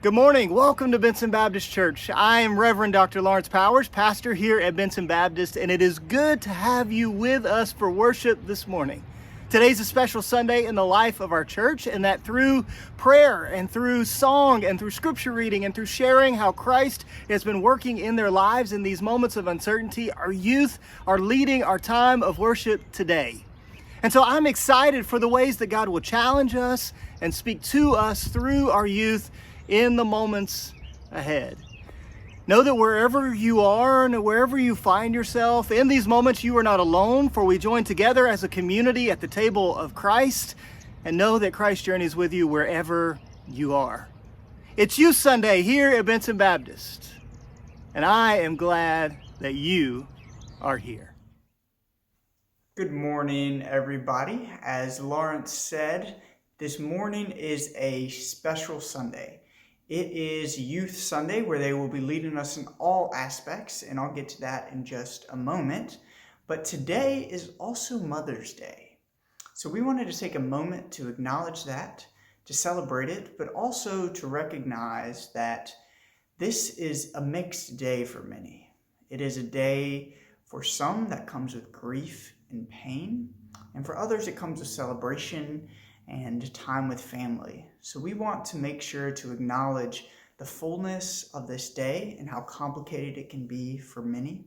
Good morning. Welcome to Benson Baptist Church. I am Reverend Dr. Lawrence Powers, pastor here at Benson Baptist, and it is good to have you with us for worship this morning. Today's a special Sunday in the life of our church, and that through prayer and through song and through scripture reading and through sharing how Christ has been working in their lives in these moments of uncertainty, our youth are leading our time of worship today. And so I'm excited for the ways that God will challenge us and speak to us through our youth in the moments ahead. Know that wherever you are and wherever you find yourself, in these moments you are not alone, for we join together as a community at the table of Christ, and know that Christ journeys with you wherever you are. It's Youth Sunday here at Benson Baptist, and I am glad that you are here. Good morning, everybody. As Lawrence said, this morning is a special Sunday. It is Youth Sunday, where they will be leading us in all aspects, and I'll get to that in just a moment. But today is also Mother's Day. So we wanted to take a moment to acknowledge that, to celebrate it, but also to recognize that this is a mixed day for many. It is a day for some that comes with grief and pain, and for others it comes with celebration and time with family. So we want to make sure to acknowledge the fullness of this day and how complicated it can be for many.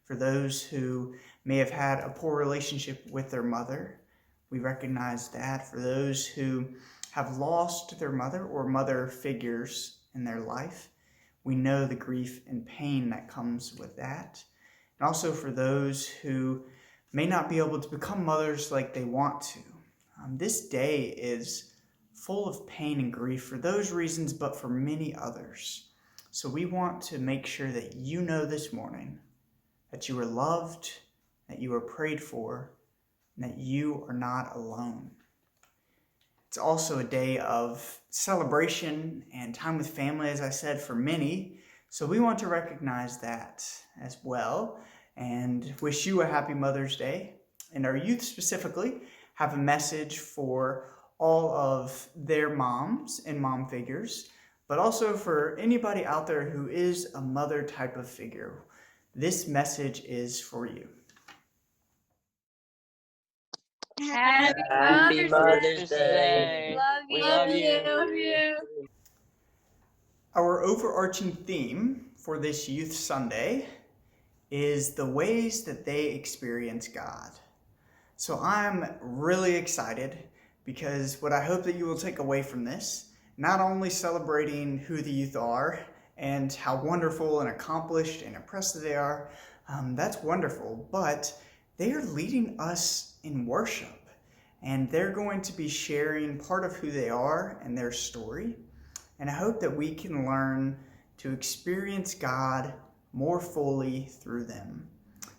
For those who may have had a poor relationship with their mother, we recognize that. For those who have lost their mother or mother figures in their life, we know the grief and pain that comes with that. And also for those who may not be able to become mothers like they want to. This day is full of pain and grief for those reasons, but for many others. So we want to make sure that you know this morning that you are loved, that you are prayed for, and that you are not alone. It's also a day of celebration and time with family, as I said, for many. So we want to recognize that as well and wish you a happy Mother's Day. And our youth specifically have a message for all of their moms and mom figures, but also for anybody out there who is a mother type of figure. This message is for you. Happy Mother's Day. We love you. Our overarching theme for this Youth Sunday is the ways that they experience God. So I'm really excited because what I hope that you will take away from this, not only celebrating who the youth are and how wonderful and accomplished and impressive they are, that's wonderful, but they are leading us in worship, and they're going to be sharing part of who they are and their story. And I hope that we can learn to experience God more fully through them.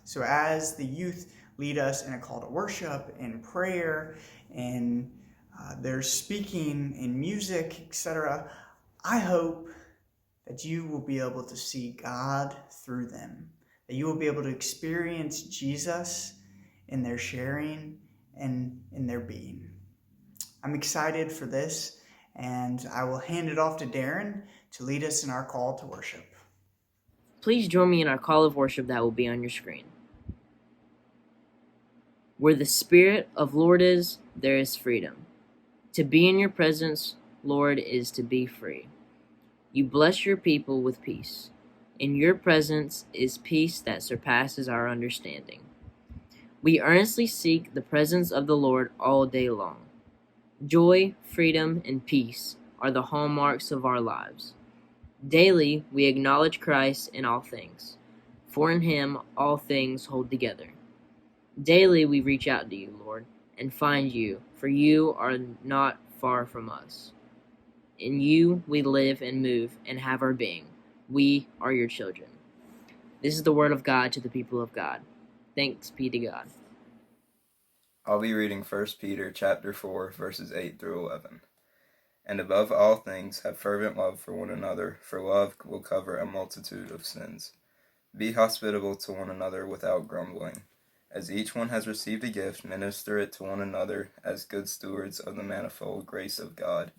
So as the youth lead us in a call to worship and prayer and their speaking and music, etc., I hope that you will be able to see God through them, that you will be able to experience Jesus in their sharing and in their being. I'm excited for this, and I will hand it off to Darren to lead us in our call to worship. Please join me in our call of worship that will be on your screen. Where the Spirit of Lord is, there is freedom. To be in your presence, Lord, is to be free. You bless your people with peace. In your presence is peace that surpasses our understanding. We earnestly seek the presence of the Lord all day long. Joy, freedom, and peace are the hallmarks of our lives. Daily, we acknowledge Christ in all things, for in Him all things hold together. Daily we reach out to you, Lord, and find you, for you are not far from us. In you we live and move and have our being. We are your children. This is the word of God to the people of God. Thanks be to God. I'll be reading 1 Peter chapter 4, verses 8 through 11. And above all things, have fervent love for one another, for love will cover a multitude of sins. Be hospitable to one another without grumbling. As each one has received a gift, minister it to one another as good stewards of the manifold grace of God.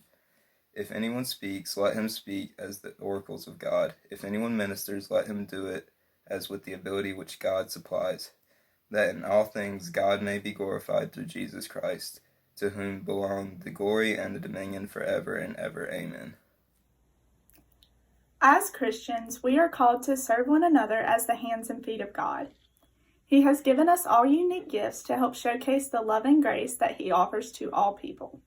If anyone speaks, let him speak as the oracles of God. If anyone ministers, let him do it as with the ability which God supplies, that in all things God may be glorified through Jesus Christ, to whom belong the glory and the dominion forever and ever. Amen. As Christians, we are called to serve one another as the hands and feet of God. He has given us all unique gifts to help showcase the love and grace that He offers to all people.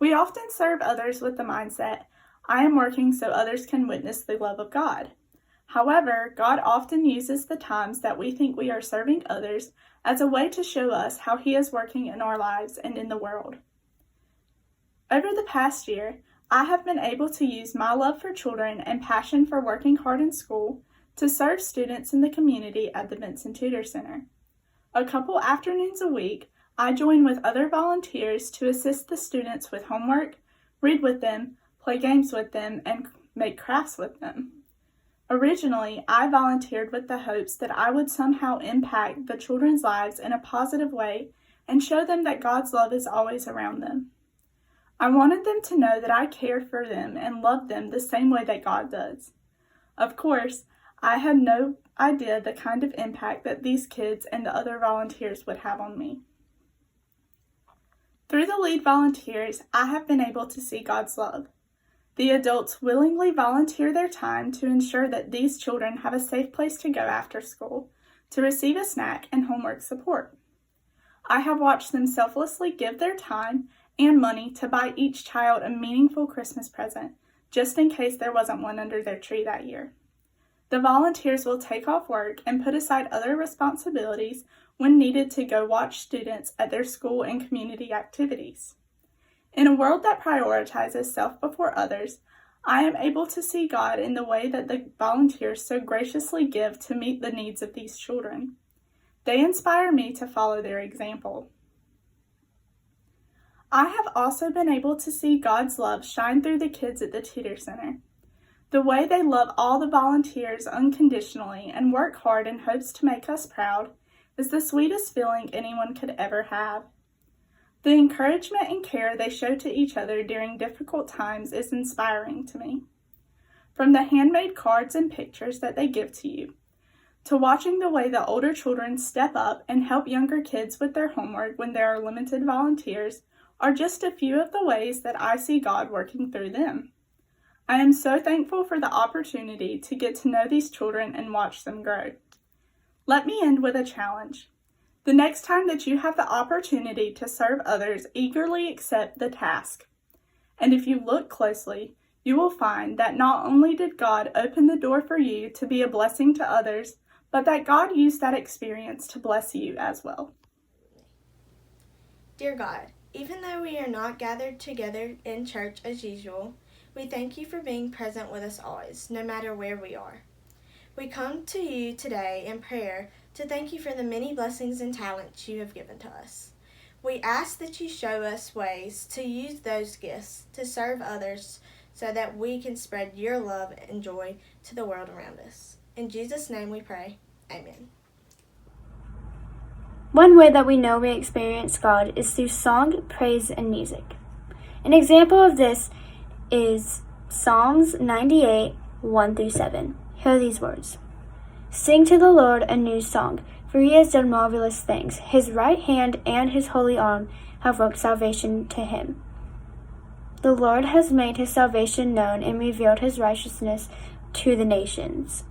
We often serve others with the mindset, I am working so others can witness the love of God. However, God often uses the times that we think we are serving others as a way to show us how He is working in our lives and in the world. Over the past year, I have been able to use my love for children and passion for working hard in school to serve students in the community at the Benson Tutor Center. A couple afternoons a week, I join with other volunteers to assist the students with homework, read with them, play games with them, and make crafts with them. Originally, I volunteered with the hopes that I would somehow impact the children's lives in a positive way and show them that God's love is always around them. I wanted them to know that I care for them and love them the same way that God does. Of course, I had no idea the kind of impact that these kids and the other volunteers would have on me. Through the lead volunteers, I have been able to see God's love. The adults willingly volunteer their time to ensure that these children have a safe place to go after school, to receive a snack and homework support. I have watched them selflessly give their time and money to buy each child a meaningful Christmas present, just in case there wasn't one under their tree that year. The volunteers will take off work and put aside other responsibilities when needed to go watch students at their school and community activities. In a world that prioritizes self before others, I am able to see God in the way that the volunteers so graciously give to meet the needs of these children. They inspire me to follow their example. I have also been able to see God's love shine through the kids at the Tutor Center. The way they love all the volunteers unconditionally and work hard in hopes to make us proud is the sweetest feeling anyone could ever have. The encouragement and care they show to each other during difficult times is inspiring to me. From the handmade cards and pictures that they give to you, to watching the way the older children step up and help younger kids with their homework when there are limited volunteers, are just a few of the ways that I see God working through them. I am so thankful for the opportunity to get to know these children and watch them grow. Let me end with a challenge. The next time that you have the opportunity to serve others, eagerly accept the task. And if you look closely, you will find that not only did God open the door for you to be a blessing to others, but that God used that experience to bless you as well. Dear God, even though we are not gathered together in church as usual, we thank you for being present with us always, no matter where we are. We come to you today in prayer to thank you for the many blessings and talents you have given to us. We ask that you show us ways to use those gifts to serve others so that we can spread your love and joy to the world around us. In Jesus' name we pray. Amen. One way that we know we experience God is through song, praise, and music. An example of this is Psalms 98, 1-7. Hear these words. Sing to the Lord a new song, for He has done marvelous things. His right hand and His holy arm have worked salvation to Him. The Lord has made His salvation known and revealed His righteousness to the nations.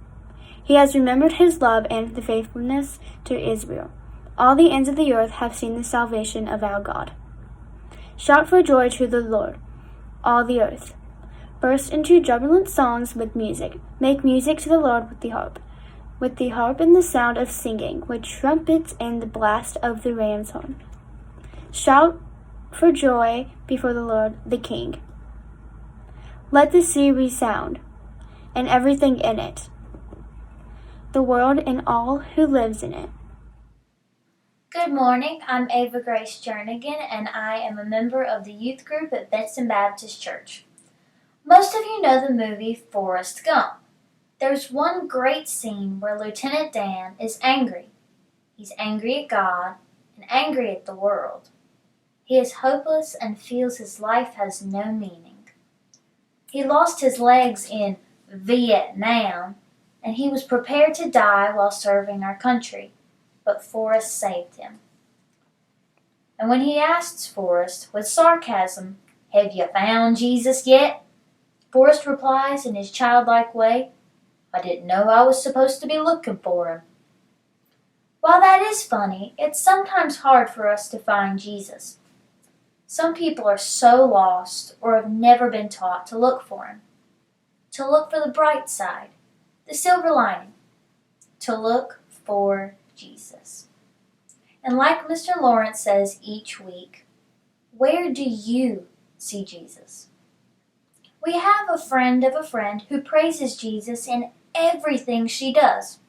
He has remembered His love and the faithfulness to Israel. All the ends of the earth have seen the salvation of our God. Shout for joy to the Lord, all the earth. Burst into jubilant songs with music. Make music to the Lord with the harp and the sound of singing, with trumpets and the blast of the ram's horn. Shout for joy before the Lord, the King. Let the sea resound, and everything in it, the world and all who lives in it. Good morning, I'm Ava Grace Jernigan, and I am a member of the youth group at Benson Baptist Church. Most of you know the movie Forrest Gump. There's one great scene where Lieutenant Dan is angry. He's angry at God and angry at the world. He is hopeless and feels his life has no meaning. He lost his legs in Vietnam, and he was prepared to die while serving our country, but Forrest saved him. And when he asks Forrest with sarcasm, "Have you found Jesus yet?" Forrest replies in his childlike way, "I didn't know I was supposed to be looking for him." While that is funny, it's sometimes hard for us to find Jesus. Some people are so lost or have never been taught to look for him, to look for the bright side, the silver lining, to look for Jesus. And like Mr. Lawrence says each week, where do you see Jesus? We have a friend of a friend who praises Jesus in everything she does.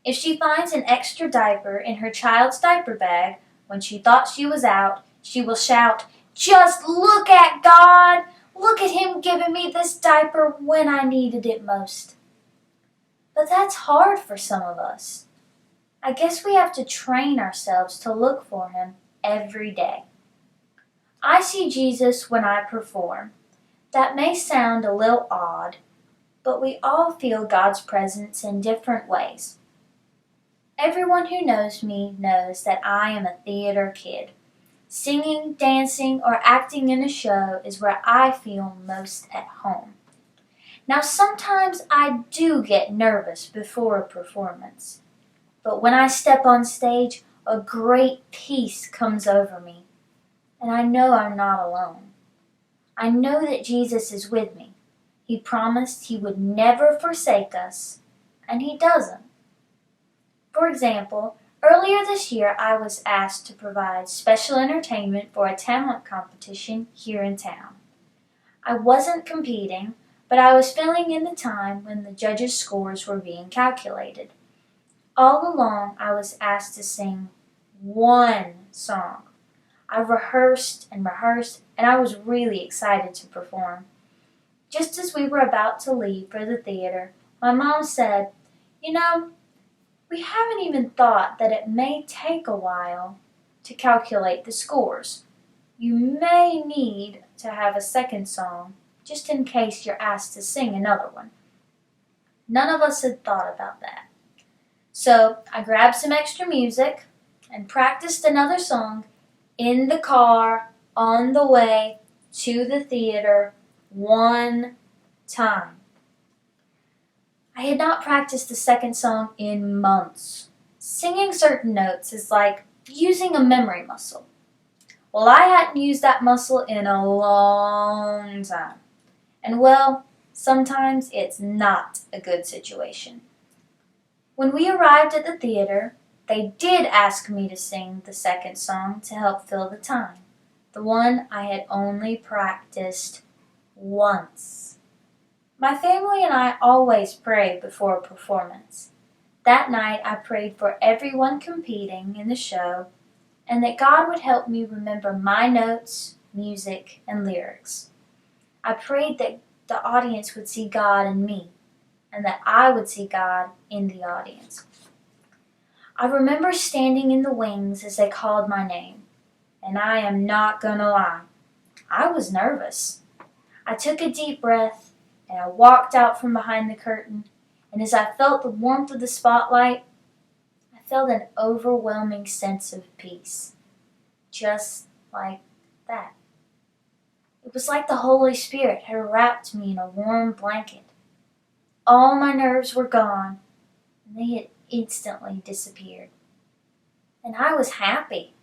If she finds an extra diaper in her child's diaper bag when she thought she was out, she will shout, "Just look at God! Look at Him giving me this diaper when I needed it most." But that's hard for some of us. I guess we have to train ourselves to look for Him every day. I see Jesus when I perform. That may sound a little odd, but we all feel God's presence in different ways. Everyone who knows me knows that I am a theater kid. Singing, dancing, or acting in a show is where I feel most at home. Now, sometimes I do get nervous before a performance, but when I step on stage, a great peace comes over me, and I know I'm not alone. I know that Jesus is with me. He promised He would never forsake us, and He doesn't. For example, earlier this year I was asked to provide special entertainment for a talent competition here in town. I wasn't competing, but I was filling in the time when the judges' scores were being calculated. All along I was asked to sing one song. I rehearsed, and I was really excited to perform. Just as we were about to leave for the theater, my mom said, "You know, we haven't even thought that it may take a while to calculate the scores. You may need to have a second song, just in case you're asked to sing another one." None of us had thought about that. So I grabbed some extra music and practiced another song in the car on the way to the theater one time. I had not practiced the second song in months. Singing certain notes is like using a memory muscle. Well, I hadn't used that muscle in a long time. And well, sometimes it's not a good situation. When we arrived at the theater, they did ask me to sing the second song to help fill the time, the one I had only practiced once. My family and I always pray before a performance. That night I prayed for everyone competing in the show and that God would help me remember my notes, music, and lyrics. I prayed that the audience would see God in me and that I would see God in the audience. I remember standing in the wings as they called my name, and I am not gonna lie, I was nervous. I took a deep breath and I walked out from behind the curtain, and as I felt the warmth of the spotlight, I felt an overwhelming sense of peace. Just like that. It was like the Holy Spirit had wrapped me in a warm blanket. All my nerves were gone, and they had instantly disappeared. And I was happy.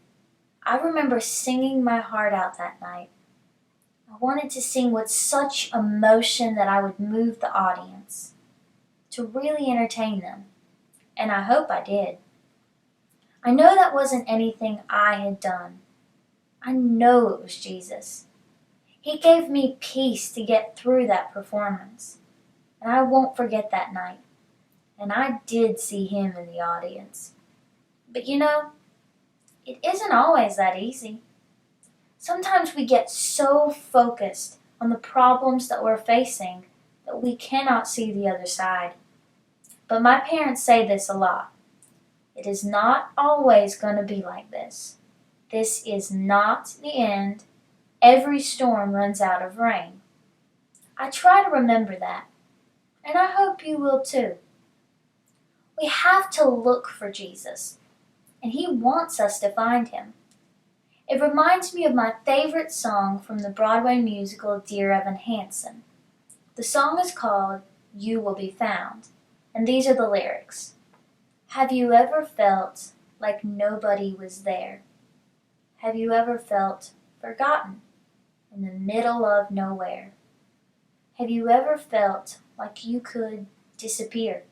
I remember singing my heart out that night. I wanted to sing with such emotion that I would move the audience, to really entertain them, and I hope I did. I know that wasn't anything I had done. I know it was Jesus. He gave me peace to get through that performance, and I won't forget that night. And I did see Him in the audience. But you know, it isn't always that easy. Sometimes we get so focused on the problems that we're facing that we cannot see the other side. But my parents say this a lot. It is not always going to be like this. This is not the end. Every storm runs out of rain. I try to remember that, and I hope you will too. We have to look for Jesus, and He wants us to find Him. It reminds me of my favorite song from the Broadway musical Dear Evan Hansen. The song is called You Will Be Found, and these are the lyrics. Have you ever felt like nobody was there? Have you ever felt forgotten in the middle of nowhere? Have you ever felt like you could disappear,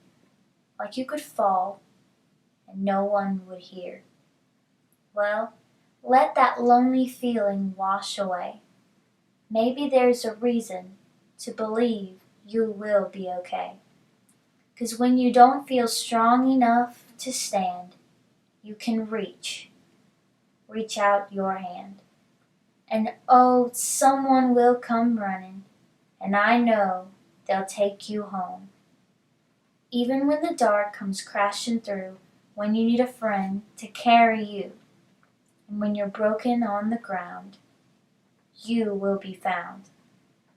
like you could fall and no one would hear? Well, let that lonely feeling wash away. Maybe there's a reason to believe you will be okay. 'Cause when you don't feel strong enough to stand, you can reach out your hand. And oh, someone will come running, and I know they'll take you home. Even when the dark comes crashing through, when you need a friend to carry you, and when you're broken on the ground, you will be found.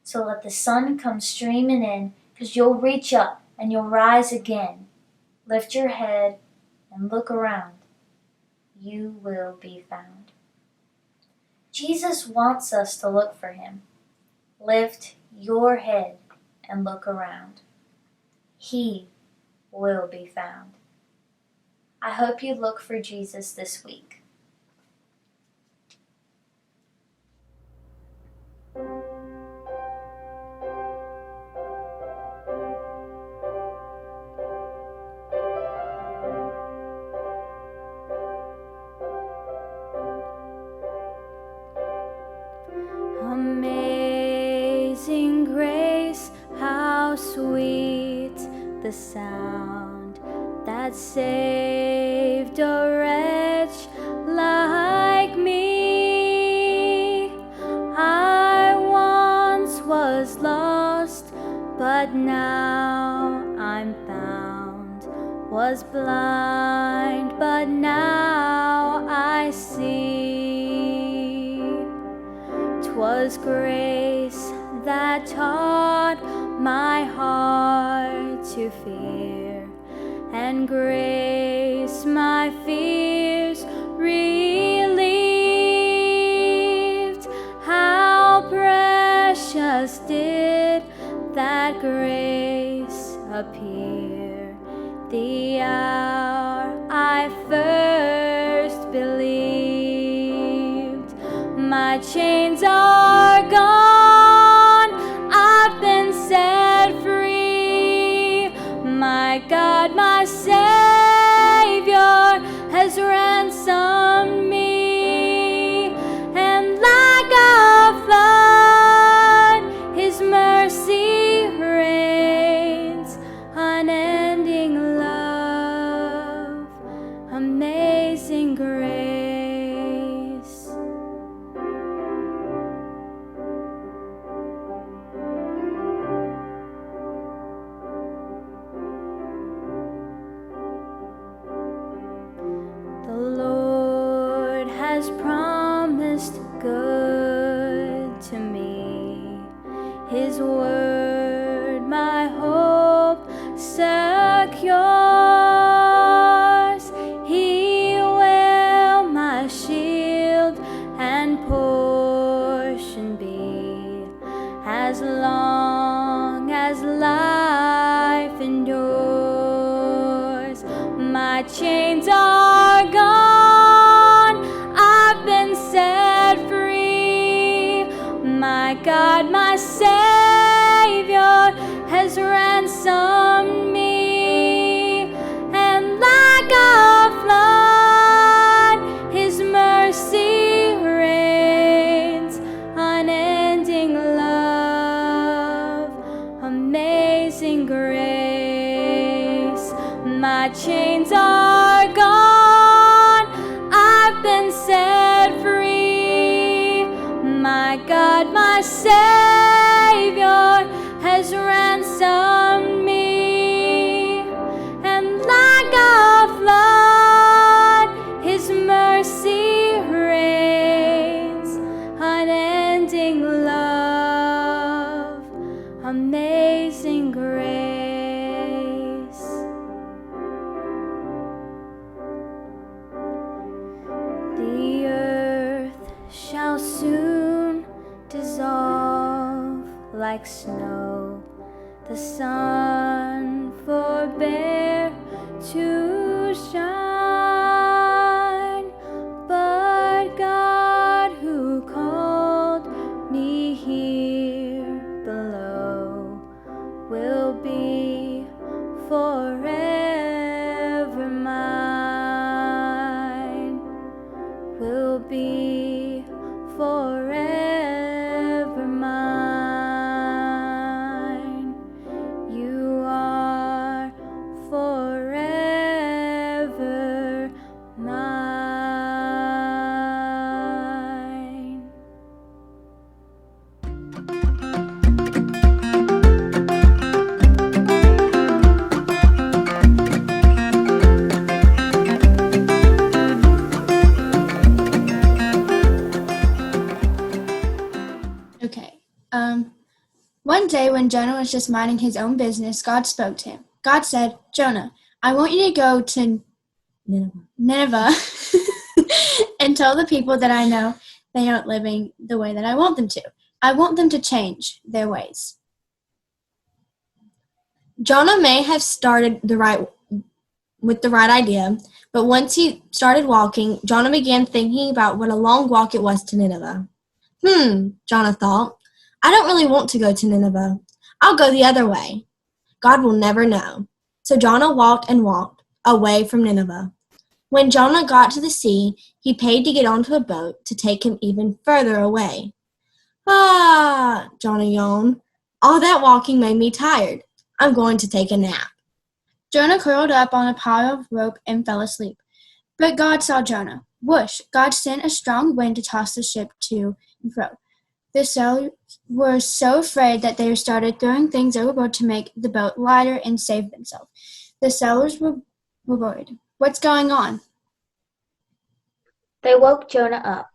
So let the sun come streaming in, 'cause you'll reach up and you'll rise again. Lift your head and look around. You will be found. Jesus wants us to look for Him. Lift your head and look around. He will be found. I hope you look for Jesus this week. Amazing grace, how sweet the sound that saved a wretch like me. I once was lost, but now I'm found. Was blind, but now I see. 'Twas grace that taught my heart to fear, and grace my fears relieved. How precious did that grace appear the hour I first believed. My chains are gone, I've been set free. My God, my Savior has ransomed me. And like a flood, His mercy reigns. Unending love, amazing grace. Has promised good to me. His word my hope secures. He will my shield and portion be, as long as life endures. My chains are gone, my God, my Savior has ransomed me. And like a flood, His mercy reigns. Unending love, amazing grace. My chains are gone, I've been set free. My God, my Savior has ransomed me. And like a flood, His mercy reigns. Unending love, The earth shall soon dissolve like snow. The sun forbear to shine, but God who called me here below will be forever mine, will be forever mine. You are forever mine. Okay. One day when Jonah was just minding his own business, God spoke to him. God said, Jonah, I want you to go to Nineveh and tell the people that I know they aren't living the way that I want them to. I want them to change their ways. Jonah may have started with the right idea, but once he started walking, Jonah began thinking about what a long walk it was to Nineveh. Jonah thought, I don't really want to go to Nineveh. I'll go the other way. God will never know. So Jonah walked and walked away from Nineveh. When Jonah got to the sea, he paid to get onto a boat to take him even further away. Jonah yawned. All that walking made me tired. I'm going to take a nap. Jonah curled up on a pile of rope and fell asleep. But God saw Jonah. Whoosh! God sent a strong wind to toss the ship to and fro. The sailors were so afraid that they started throwing things overboard to make the boat lighter and save themselves. The sailors were worried. What's going on? They woke Jonah up.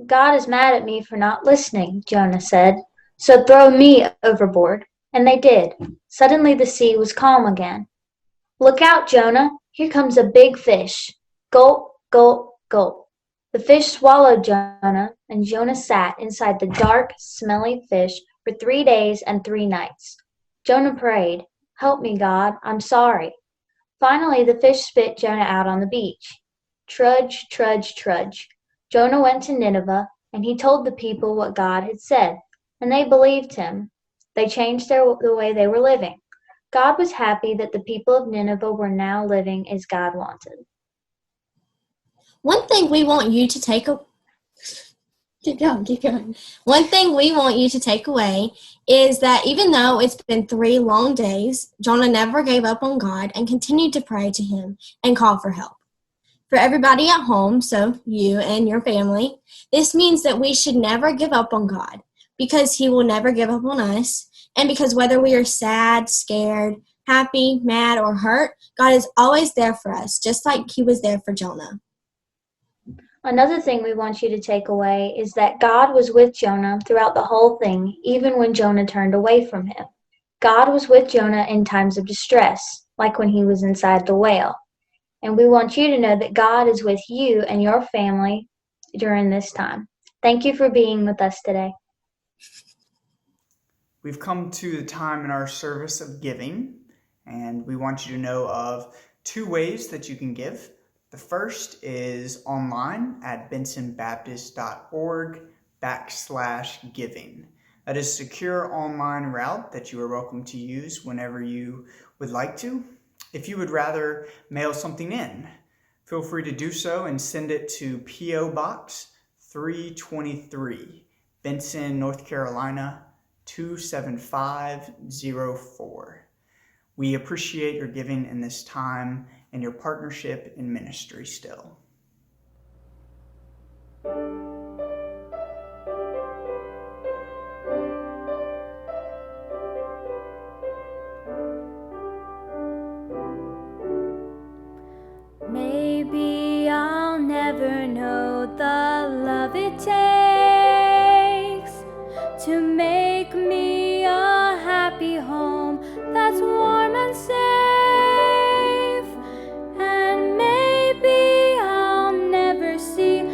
God is mad at me for not listening, Jonah said. So throw me overboard. And they did. Suddenly the sea was calm again. Look out, Jonah. Here comes a big fish. Gulp, gulp, gulp. The fish swallowed Jonah, and Jonah sat inside the dark, smelly fish for 3 days and 3 nights. Jonah prayed, Help me, God, I'm sorry. Finally, the fish spit Jonah out on the beach. Trudge, trudge, trudge. Jonah went to Nineveh, and he told the people what God had said, and they believed him. They changed the way they were living. God was happy that the people of Nineveh were now living as God wanted. One thing we want you to take Keep going. One thing we want you to take away is that even though it's been 3 long days, Jonah never gave up on God and continued to pray to him and call for help. For everybody at home, so you and your family, this means that we should never give up on God because he will never give up on us. And because whether we are sad, scared, happy, mad, or hurt, God is always there for us, just like he was there for Jonah. Another thing we want you to take away is that God was with Jonah throughout the whole thing, even when Jonah turned away from him. God was with Jonah in times of distress, like when he was inside the whale. And we want you to know that God is with you and your family during this time. Thank you for being with us today. We've come to the time in our service of giving, and we want you to know of 2 ways that you can give. The first is online at bensonbaptist.org/giving. That is a secure online route that you are welcome to use whenever you would like to. If you would rather mail something in, feel free to do so and send it to P.O. Box 323, Benson, North Carolina 27504. We appreciate your giving in this time and your partnership in ministry still. Maybe I'll never know the love it takes to make me a happy home that's warm and safe. And maybe I'll never see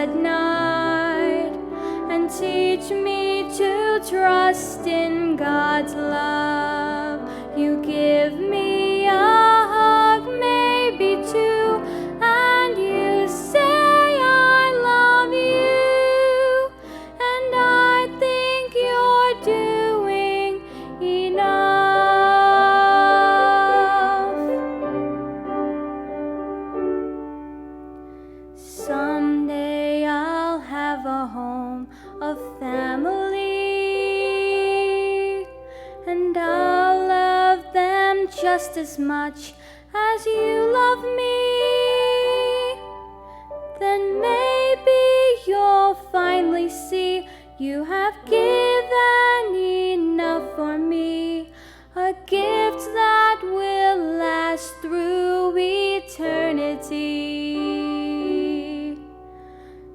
at night, and teach me to trust in God's love. You give me a hug, maybe two, and you say I love you, and I think you're doing enough. Someday I'll have a home, a family, and I'll love them just as much as you love me. Then maybe you'll finally see you have given enough for me, a gift that will last through eternity.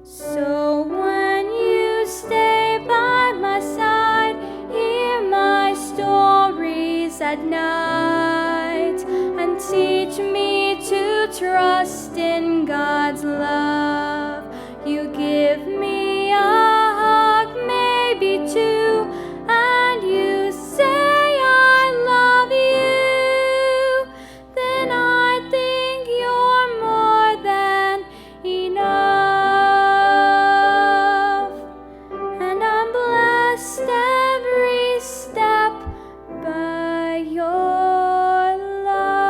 So when you stay by my side, hear my stories at night, and teach me to trust in God's love. You give me a hug, maybe two, and you say I love you, then I think you're more than enough. And I'm blessed every step by your love.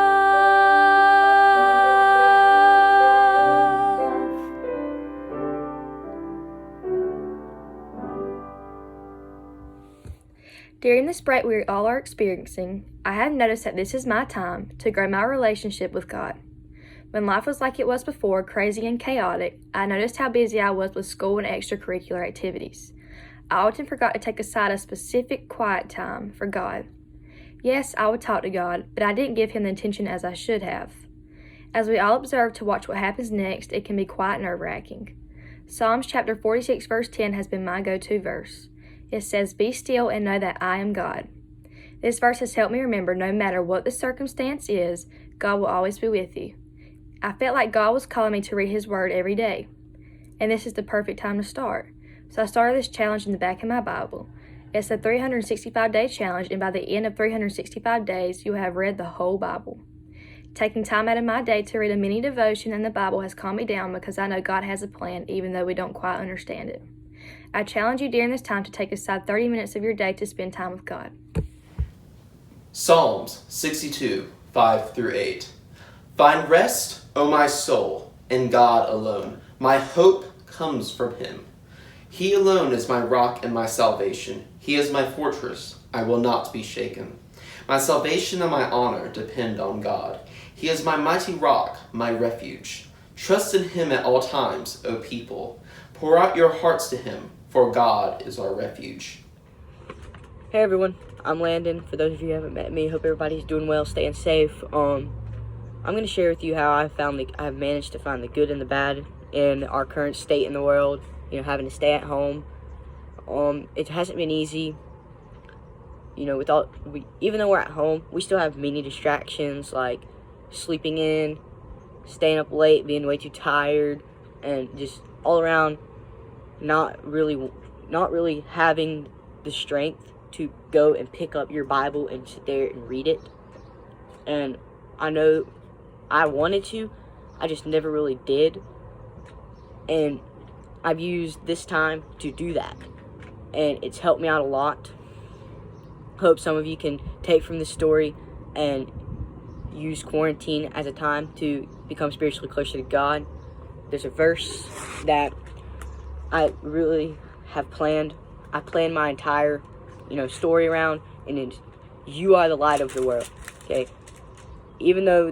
During this break we all are experiencing, I have noticed that this is my time to grow my relationship with God. When life was like it was before, crazy and chaotic, I noticed how busy I was with school and extracurricular activities. I often forgot to take aside a specific quiet time for God. Yes, I would talk to God, but I didn't give Him the attention as I should have. As we all observe to watch what happens next, it can be quite nerve-wracking. Psalms chapter 46 verse 10 has been my go-to verse. It says, "Be still and know that I am God." This verse has helped me remember no matter what the circumstance is, God will always be with you. I felt like God was calling me to read His Word every day, and this is the perfect time to start. So I started this challenge in the back of my Bible. It's a 365-day challenge, and by the end of 365 days, you will have read the whole Bible. Taking time out of my day to read a mini devotion in the Bible has calmed me down because I know God has a plan, even though we don't quite understand it. I challenge you during this time to take aside 30 minutes of your day to spend time with God. Psalms 62, 5 through 8. Find rest, O my soul, in God alone. My hope comes from Him. He alone is my rock and my salvation. He is my fortress. I will not be shaken. My salvation and my honor depend on God. He is my mighty rock, my refuge. Trust in Him at all times, O people. Pour out your hearts to Him, for God is our refuge. Hey everyone, I'm Landon. For those of you who haven't met me, hope everybody's doing well, staying safe. I'm going to share with you how I've managed to find the good and the bad in our current state in the world. Having to stay at home. It hasn't been easy. Even though we're at home, we still have many distractions like sleeping in, staying up late, being way too tired, and just all around not really having the strength to go and pick up your Bible and sit there and read it. And I know I wanted to, I just never really did. And I've used this time to do that, and it's helped me out a lot. Hope some of you can take from this story and use quarantine as a time to become spiritually closer to God. There's a verse that I really have planned. I planned my entire, story around, and it's, you are the light of the world, okay? Even though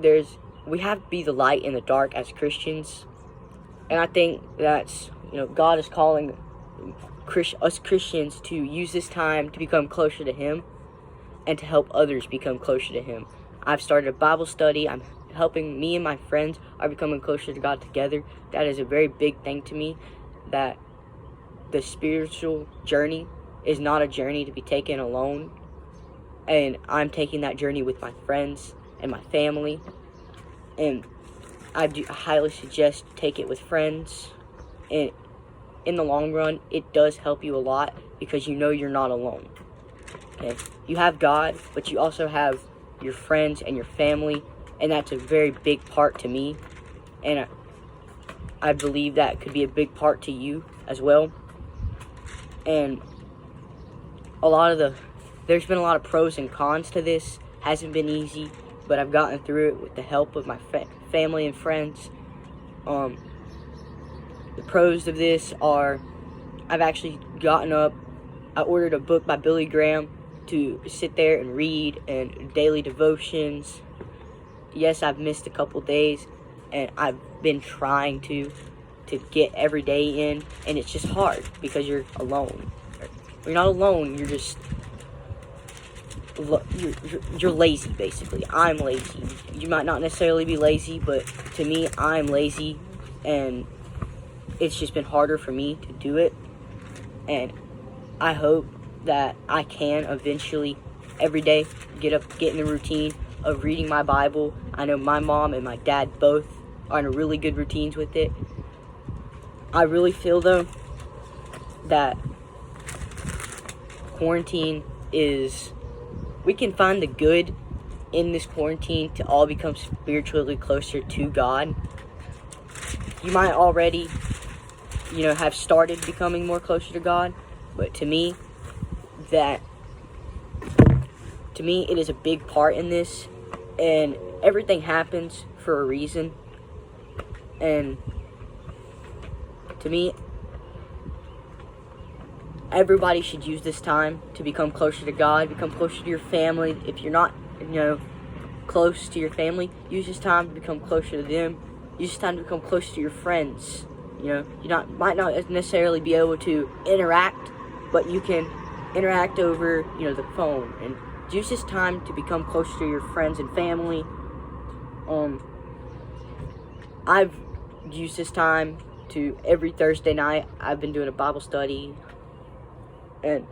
we have to be the light in the dark as Christians, and I think that's, God is calling us Christians to use this time to become closer to Him and to help others become closer to Him. I've started a Bible study. I'm helping me and my friends are becoming closer to God together. That is a very big thing to me, that the spiritual journey is not a journey to be taken alone. And I'm taking that journey with my friends and my family. And I highly suggest take it with friends. And in the long run, it does help you a lot because you know you're not alone. Okay? You have God, but you also have your friends and your family, and that's a very big part to me. And I believe that could be a big part to you as well. And there's been a lot of pros and cons to this. Hasn't been easy, but I've gotten through it with the help of my family and friends. The pros of this are, I've actually gotten up, I ordered a book by Billy Graham to sit there and read, and daily devotions. Yes, I've missed a couple days, and I've been trying to get every day in, and it's just hard because you're alone. You're not alone, you're just, you're lazy, basically. I'm lazy. You might not necessarily be lazy, but to me, I'm lazy, and it's just been harder for me to do it. And I hope that I can eventually, every day, get in the routine of reading my Bible. I know my mom and my dad both are in really good routines with it. I really feel, though, that quarantine is, we can find the good in this quarantine to all become spiritually closer to God. You might already, have started becoming more closer to God, but to me, it is a big part in this, and everything happens for a reason. And to me, everybody should use this time to become closer to God, become closer to your family. If you're not, close to your family, use this time to become closer to them. Use this time to become closer to your friends. You might not necessarily be able to interact, but you can interact over, the phone. And use this time to become closer to your friends and family. I've used this time to, every Thursday night, I've been doing a Bible study and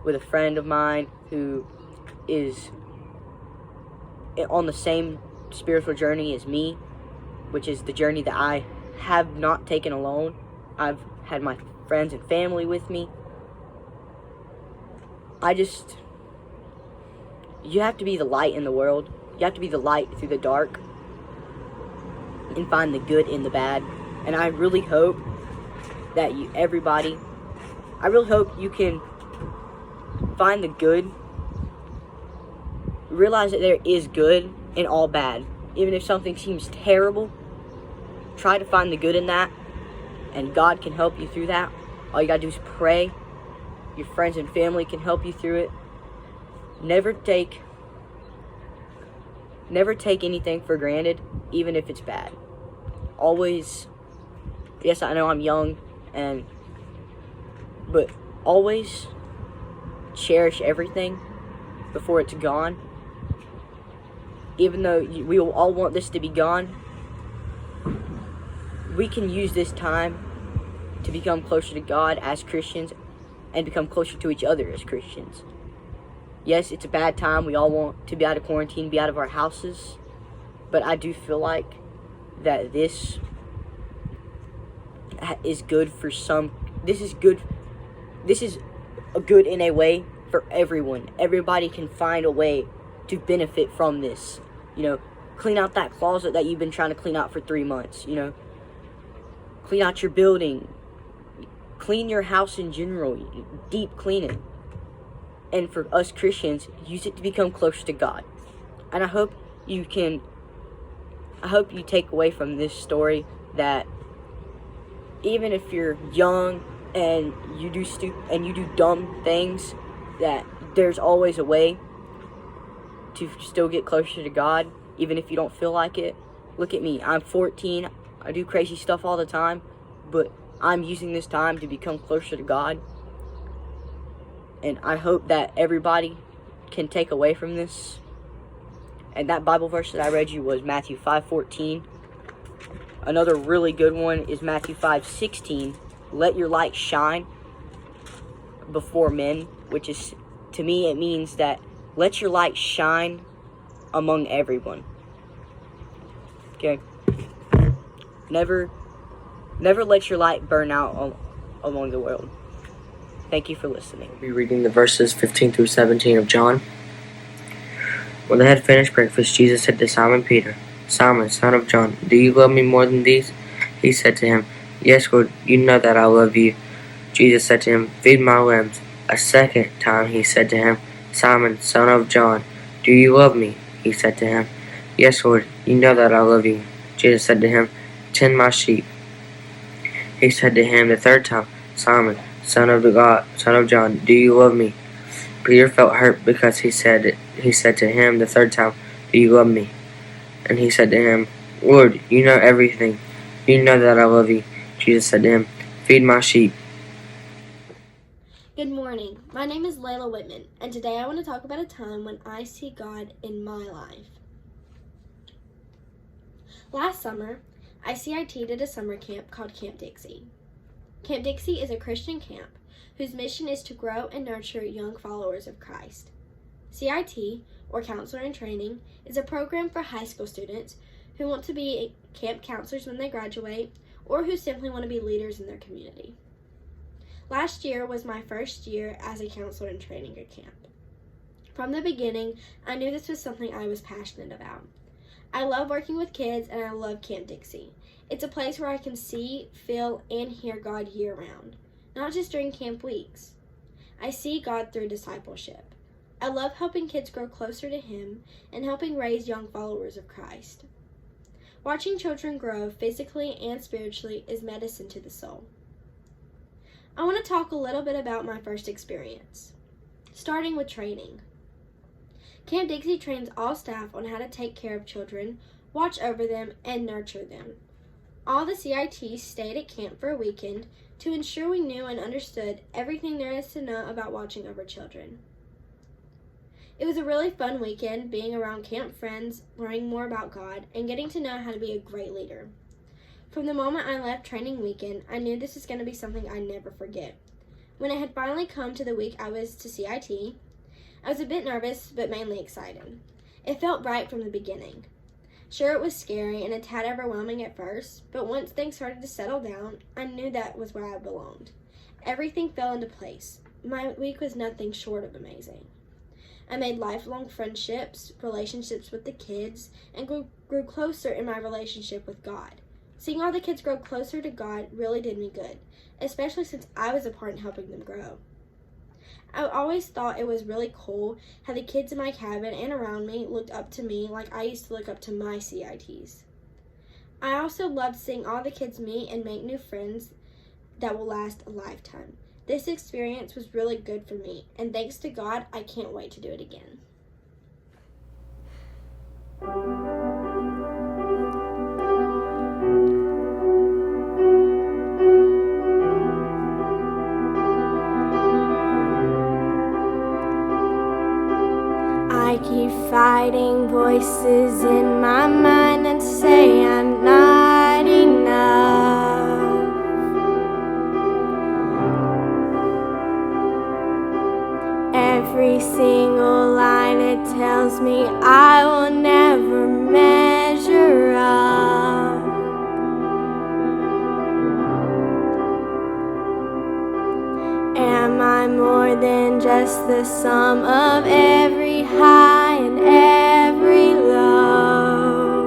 with a friend of mine who is on the same spiritual journey as me, which is the journey that I have not taken alone. I've had my friends and family with me. You have to be the light in the world. You have to be the light through the dark and find the good in the bad. And I really hope that I really hope you can find the good. Realize that there is good in all bad. Even if something seems terrible, try to find the good in that, and God can help you through that. All you gotta do is pray. Your friends and family can help you through it. Never take anything for granted, even if it's bad. Always, yes, I know I'm young, but always cherish everything before it's gone. Even though we will all want this to be gone, we can use this time to become closer to God as Christians and become closer to each other as Christians. Yes, it's a bad time. We all want to be out of quarantine, be out of our houses. But I do feel like that this is good for some. This is good in a way for everyone. Everybody can find a way to benefit from this. Clean out that closet that you've been trying to clean out for 3 months. Clean out your building. Clean your house in general. Deep cleaning. And for us Christians, use it to become closer to God. And I hope you take away from this story that even if you're young and you do dumb things, that there's always a way to still get closer to God, even if you don't feel like it. Look at me. I'm 14. I do crazy stuff all the time, but I'm using this time to become closer to God. And I hope that everybody can take away from this. And that Bible verse that I read you was Matthew 5:14. Another really good one is Matthew 5:16. Let your light shine before men, which is, to me, it means that let your light shine among everyone. Okay? Never let your light burn out among the world. Thank you for listening. We'll be reading the verses 15 through 17 of John. When they had finished breakfast, Jesus said to Simon Peter, "Simon, son of John, do you love me more than these?" He said to him, "Yes, Lord, you know that I love you." Jesus said to him, "Feed my lambs." A second time he said to him, "Simon, son of John, do you love me?" He said to him, "Yes, Lord, you know that I love you." Jesus said to him, "Tend my sheep." He said to him the third time, "Simon, son of John, do you love me?" Peter felt hurt because he said to him the third time, "Do you love me?" And he said to him, "Lord, you know everything. You know that I love you." Jesus said to him, "Feed my sheep." Good morning. My name is Layla Whitman, and today I want to talk about a time when I see God in my life. Last summer, I CIT'd at a summer camp called Camp Dixie. Camp Dixie is a Christian camp whose mission is to grow and nurture young followers of Christ. CIT, or Counselor in Training, is a program for high school students who want to be camp counselors when they graduate or who simply want to be leaders in their community. Last year was my first year as a counselor in training at camp. From the beginning, I knew this was something I was passionate about. I love working with kids and I love Camp Dixie. It's a place where I can see, feel, and hear God year-round, not just during camp weeks. I see God through discipleship. I love helping kids grow closer to Him and helping raise young followers of Christ. Watching children grow physically and spiritually is medicine to the soul. I want to talk a little bit about my first experience, starting with training. Camp Dixie trains all staff on how to take care of children, watch over them, and nurture them. All the CITs stayed at camp for a weekend to ensure we knew and understood everything there is to know about watching over children. It was a really fun weekend being around camp friends, learning more about God, and getting to know how to be a great leader. From the moment I left training weekend, I knew this was going to be something I'd never forget. When it had finally come to the week I was to CIT, I was a bit nervous, but mainly excited. It felt right from the beginning. Sure, it was scary and a tad overwhelming at first, but once things started to settle down, I knew that was where I belonged. Everything fell into place. My week was nothing short of amazing. I made lifelong friendships, relationships with the kids, and grew closer in my relationship with God. Seeing all the kids grow closer to God really did me good, especially since I was a part in helping them grow. I always thought it was really cool how the kids in my cabin and around me looked up to me like I used to look up to my CITs. I also loved seeing all the kids meet and make new friends that will last a lifetime. This experience was really good for me, and thanks to God, I can't wait to do it again. I keep fighting voices in my mind that say I'm not enough. Every single line it tells me I will never measure up. Am I more than just the sum of every high and every low?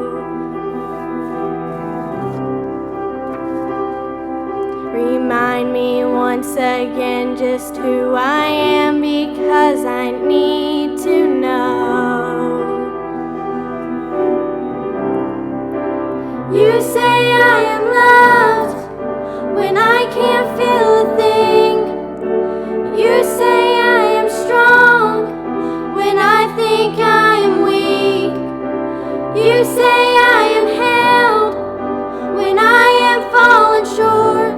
Remind me once again just who I am, because I need to know. You say I am loved when I can't feel a thing. You say I am strong when I think I am weak. You say I am held when I am falling short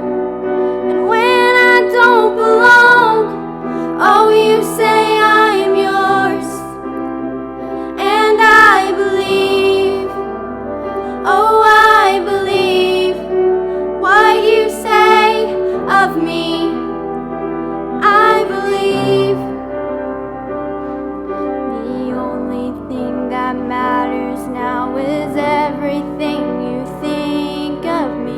and when I don't belong. Oh, you say I am yours, and I believe. Oh, I believe what you say of me. I believe the only thing that matters now is everything you think of me.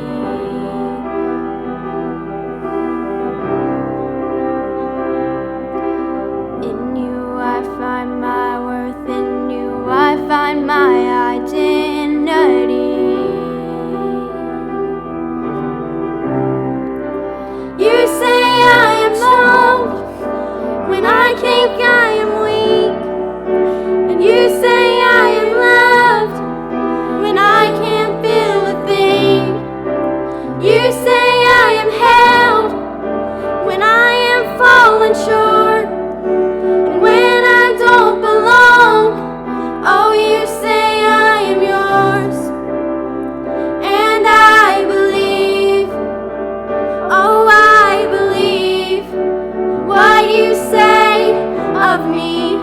of me.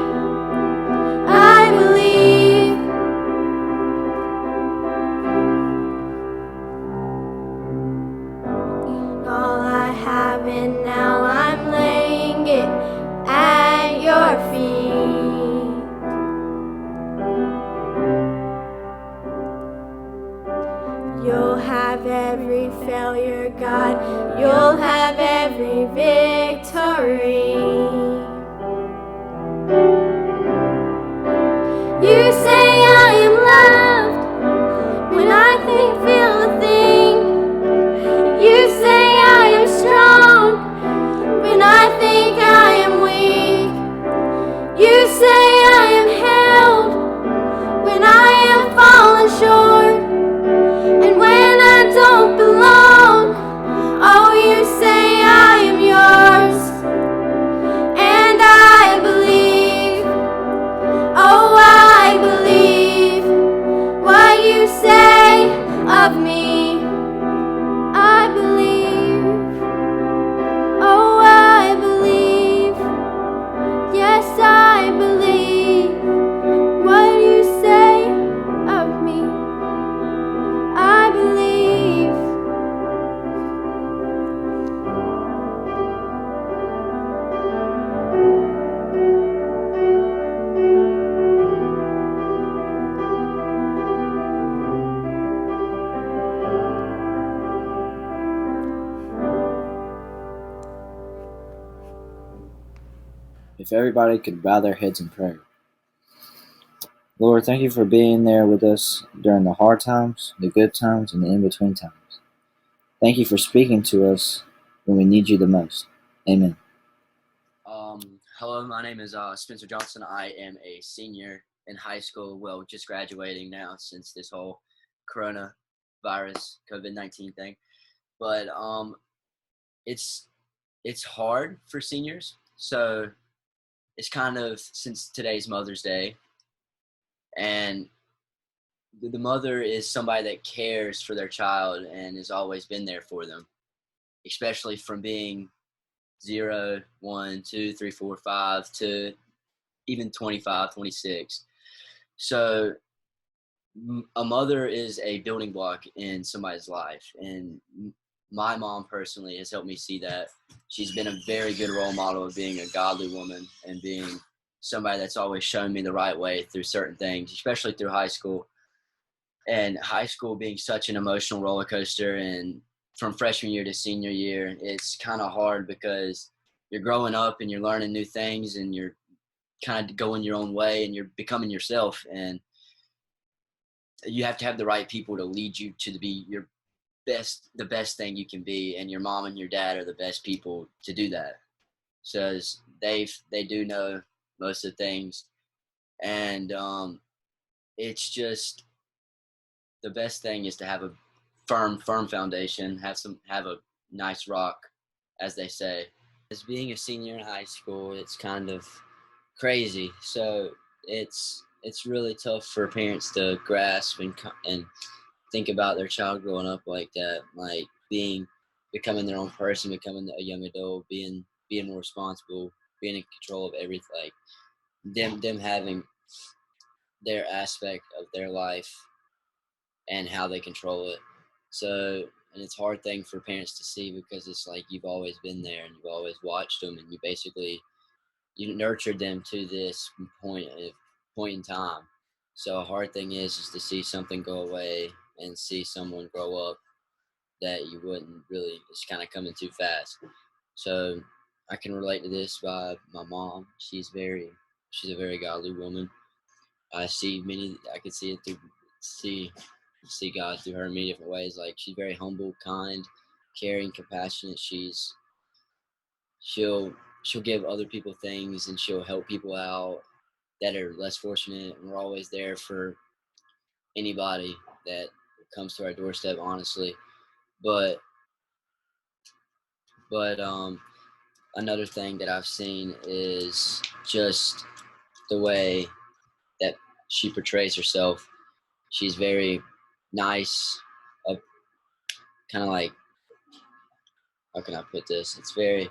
I believe. All I have and now I'm laying it at your feet. You'll have every failure, God. You'll have every victory. You say I am loved when I can't feel a thing. You say I am strong when I think I am weak. You say I am held when I am falling short. And when I don't belong, oh, you say I am yours. And I believe, oh, I believe what you say of me. I believe, oh, I believe, yes, I believe what you say of me. I believe. If everybody could bow their heads in prayer. Lord, thank you for being there with us during the hard times, the good times, and the in-between times. Thank you for speaking to us when we need you the most. Amen. Hello, my name is Spencer Johnson. I am a senior in high school. Well, just graduating now since this whole coronavirus, COVID-19 thing. But it's hard for seniors. So it's kind of, since today's Mother's Day, and the mother is somebody that cares for their child and has always been there for them, especially from being 0, 1, 2, 3, 4, 5 to even 25, 26. So a mother is a building block in somebody's life. And my mom personally has helped me see that. She's been a very good role model of being a godly woman and being somebody that's always shown me the right way through certain things, especially through high school. And high school being such an emotional roller coaster, and from freshman year to senior year, it's kind of hard because you're growing up and you're learning new things and you're kind of going your own way and you're becoming yourself, and you have to have the right people to lead you to be the best thing you can be. And your mom and your dad are the best people to do that. So they do know most of the things. And it's just, the best thing is to have a firm foundation, have a nice rock, as they say. As being a senior in high school, it's kind of crazy. So it's really tough for parents to grasp and think about their child growing up like that, like becoming their own person, becoming a young adult, being more responsible, being in control of everything, like them having their aspect of their life and how they control it. So, and it's a hard thing for parents to see because it's like you've always been there and you've always watched them, and you nurtured them to this point in time. So a hard thing is to see something go away and see someone grow up that you wouldn't really, it's kind of coming too fast. So I can relate to this by my mom. She's a very godly woman. I could see it through, see God through her in many different ways. Like, she's very humble, kind, caring, compassionate. She'll give other people things, and she'll help people out that are less fortunate. And we're always there for anybody that comes to our doorstep, honestly. But another thing that I've seen is just the way that she portrays herself. She's very nice, kind of like, how can I put this? It's very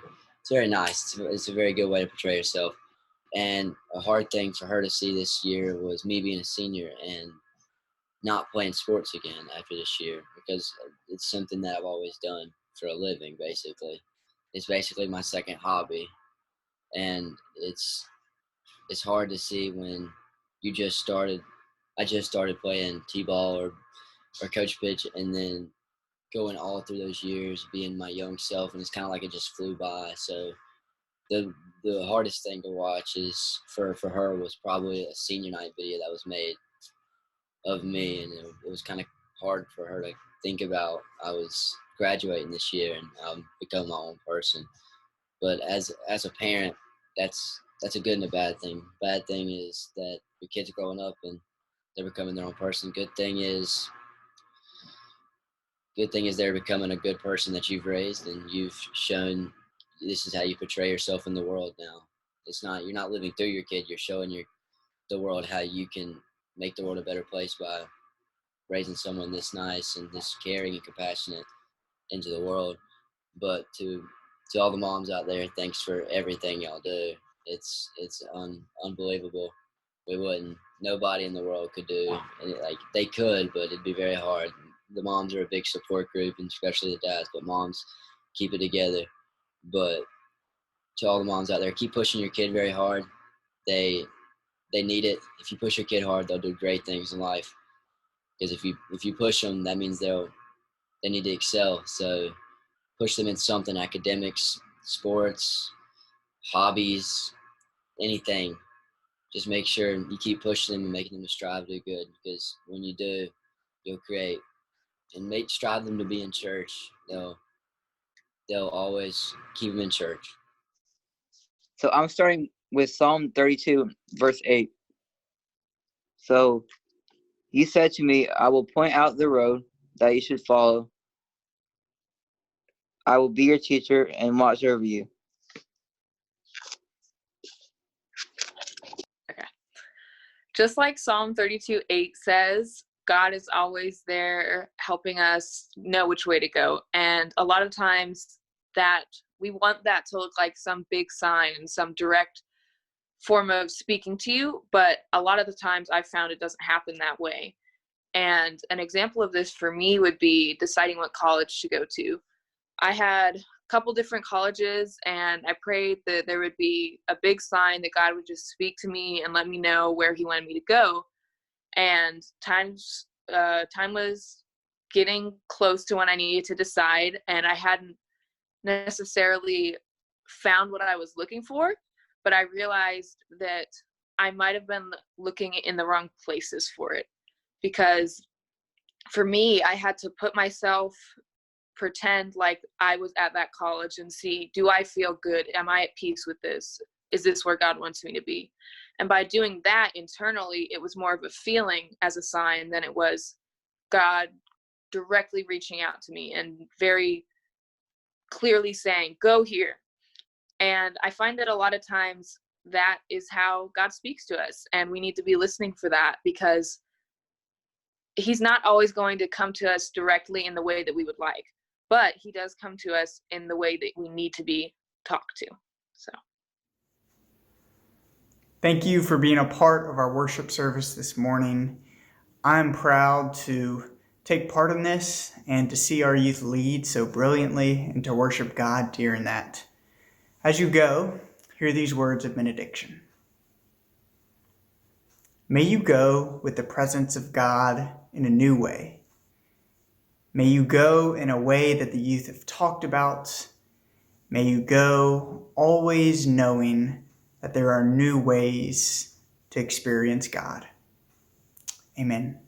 nice. It's a very good way to portray yourself. And a hard thing for her to see this year was me being a senior and not playing sports again after this year, because it's something that I've always done for a living, basically. It's basically my second hobby. And it's hard to see when you just started. I just started playing t-ball or coach pitch, and then going all through those years being my young self, and it's kind of like it just flew by. So the hardest thing to watch is for her was probably a senior night video that was made of me, and it was kind of hard for her to think about. I was graduating this year and become my own person. But as a parent, that's a good and a bad thing. Bad thing is that your kids are growing up and they're becoming their own person. Good thing is they're becoming a good person that you've raised, and you've shown this is how you portray yourself in the world now. You're not living through your kid, you're showing the world how you can make the world a better place by raising someone this nice and this caring and compassionate into the world. But to all the moms out there, thanks for everything y'all do. It's unbelievable. Nobody in the world could do, like, they could, but it'd be very hard. The moms are a big support group, and especially the dads, but moms keep it together. But to all the moms out there, keep pushing your kid very hard. They need it. If you push your kid hard, they'll do great things in life. Because if you push them, that means they need to excel. So push them in something: academics, sports, hobbies, anything. Just make sure you keep pushing them and making them strive to do good, because when you do, you'll create and strive them to be in church. They'll always keep them in church. So I'm starting with Psalm 32, verse 8. So he said to me, I will point out the road that you should follow. I will be your teacher and watch over you. Okay. Just like Psalm 32:8 says, God is always there helping us know which way to go. And a lot of times that we want that to look like some big sign and some direct form of speaking to you. But a lot of the times I've found it doesn't happen that way. And an example of this for me would be deciding what college to go to. I had a couple different colleges, and I prayed that there would be a big sign that God would just speak to me and let me know where he wanted me to go. And time was getting close to when I needed to decide, and I hadn't necessarily found what I was looking for, but I realized that I might have been looking in the wrong places for it. Because for me, I had to pretend like I was at that college and see, do I feel good? Am I at peace with this? Is this where God wants me to be? And by doing that internally, it was more of a feeling as a sign than it was God directly reaching out to me and very clearly saying, go here. And I find that a lot of times that is how God speaks to us, and we need to be listening for that, because he's not always going to come to us directly in the way that we would like, but he does come to us in the way that we need to be talked to. So thank you for being a part of our worship service this morning. I'm proud to take part in this and to see our youth lead so brilliantly and to worship God during that. As you go, hear these words of benediction. May you go with the presence of God in a new way. May you go in a way that the youth have talked about. May you go always knowing that there are new ways to experience God. Amen.